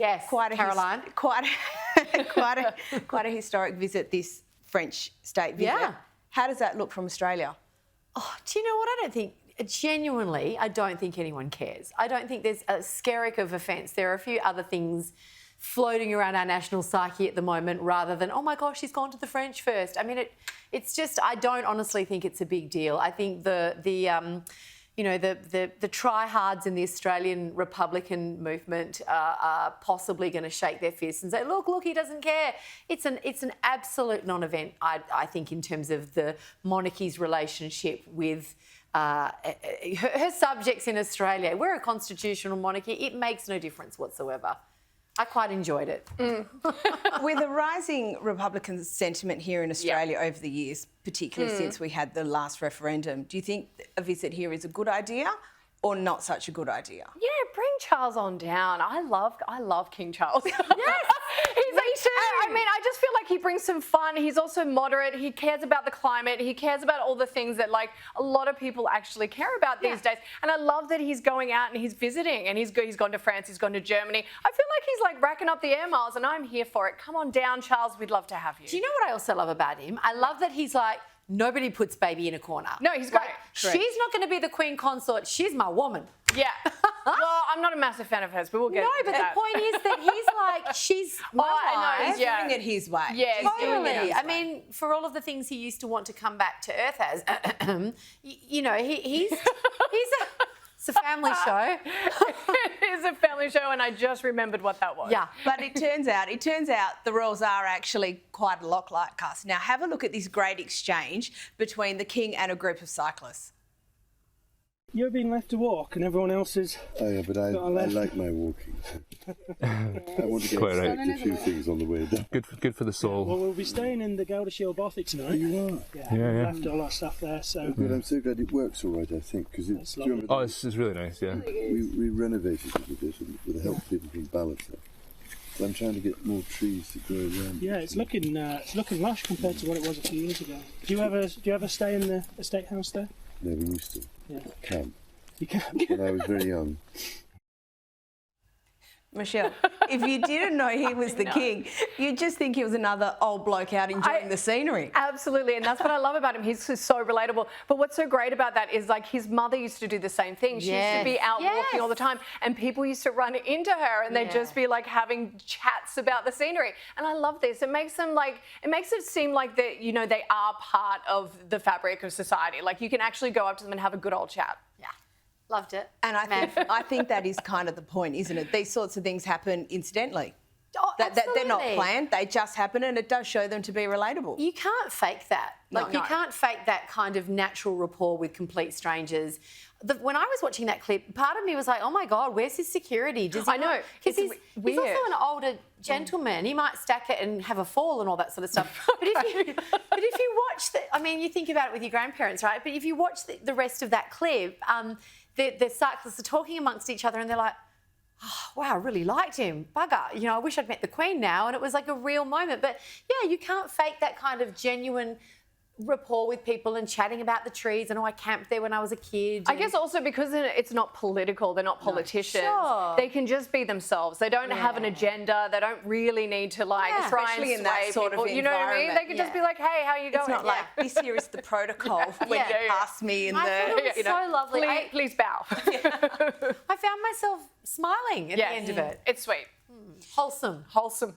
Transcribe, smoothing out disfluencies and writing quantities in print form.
Yes, Caroline. Quite a historic visit, this French state visit. Yeah. How does that look from Australia? Oh, do you know what? I don't think anyone cares. I don't think there's a skerrick of offence. There are a few other things floating around our national psyche at the moment rather than, oh my gosh, she's gone to the French first. I mean, it's just, I don't honestly think it's a big deal. I think the tryhards in the Australian Republican movement are possibly going to shake their fists and say, look, he doesn't care. It's an absolute non-event, I think, in terms of the monarchy's relationship with her subjects in Australia. We're a constitutional monarchy. It makes no difference whatsoever. I quite enjoyed it. With a rising Republican sentiment here in Australia over the years, particularly since we had the last referendum, do you think a visit here is a good idea or not such a good idea? Yeah, bring Charles on down. I love King Charles. Yes, I mean, I just feel like he brings some fun. He's also moderate. He cares about the climate. He cares about all the things that, like, a lot of people actually care about these days. And I love that he's going out and he's visiting, and he's gone to France, he's gone to Germany. I feel like he's like racking up the air miles, and I'm here for it. Come on down, Charles. We'd love to have you. Do you know what I also love about him? I love that he's like, nobody puts baby in a corner. No, he's great. Like, she's not going to be the queen consort. She's my woman. Yeah. Well, I'm not a massive fan of hers, but we'll get No, but the point is that he's like, she's my wife. He's doing it his way. Yeah, he's doing it Totally. I mean, for all of the things he used to want to come back to Earth as, it's a family show. It is a family show, and I just remembered what that was. Yeah. But it turns out the royals are actually quite a lot like us. Now, have a look at this great exchange between the king and a group of cyclists. You're being left to walk and everyone else is... Oh yeah, but I like my walking. I want to get a few things on the way down. Good for the soul. Well, we'll be staying in the Gouldashiel Bothy tonight. Oh, you are? Yeah, we left all our stuff there, so... But I'm so glad it works all right, I think, because it's... Oh, it's really nice, yeah. We renovated it a bit with the help of people from Balmoral. So I'm trying to get more trees to grow around. Yeah, it's looking lush compared to what it was a few years ago. Do you ever stay in the estate house there? No, we used to. Yeah. Camp. You can. When I was very young. Michelle, if you didn't know he was the king, you'd just think he was another old bloke out enjoying the scenery. Absolutely, and that's what I love about him. He's just so relatable. But what's so great about that is, like, his mother used to do the same thing. She used to be out walking all the time, and people used to run into her, and they'd just be like having chats about the scenery. And I love this. It makes them it seem like that, they are part of the fabric of society. Like, you can actually go up to them and have a good old chat. Yeah. Loved it. And I think that is kind of the point, isn't it? These sorts of things happen incidentally. Oh, that they're not absolutely. planned, they just happen, and it does show them to be relatable. You can't fake that. Like, you can't fake that kind of natural rapport with complete strangers. When I was watching that clip, part of me was like, oh my God, where's his security? I know. Because he's also an older gentleman. He might stack it and have a fall and all that sort of stuff. But if you watch you think about it with your grandparents, right? But if you watch the rest of that clip, the cyclists are talking amongst each other and they're like, oh, wow, I really liked him. Bugger. I wish I'd met the Queen now. And it was like a real moment. But yeah, you can't fake that kind of genuine rapport with people and chatting about the trees and I camped there when I was a kid. I guess also because it's not political, they're not politicians. Sure. They can just be themselves. They don't have an agenda. They don't really need to try especially and in that sway sort people. of You know what I mean? They can just be like, hey, how you going? It's not like, this here is the protocol when you pass me in I thought it was so lovely. Please bow. I found myself smiling at the end of it. It's sweet. Wholesome. Wholesome.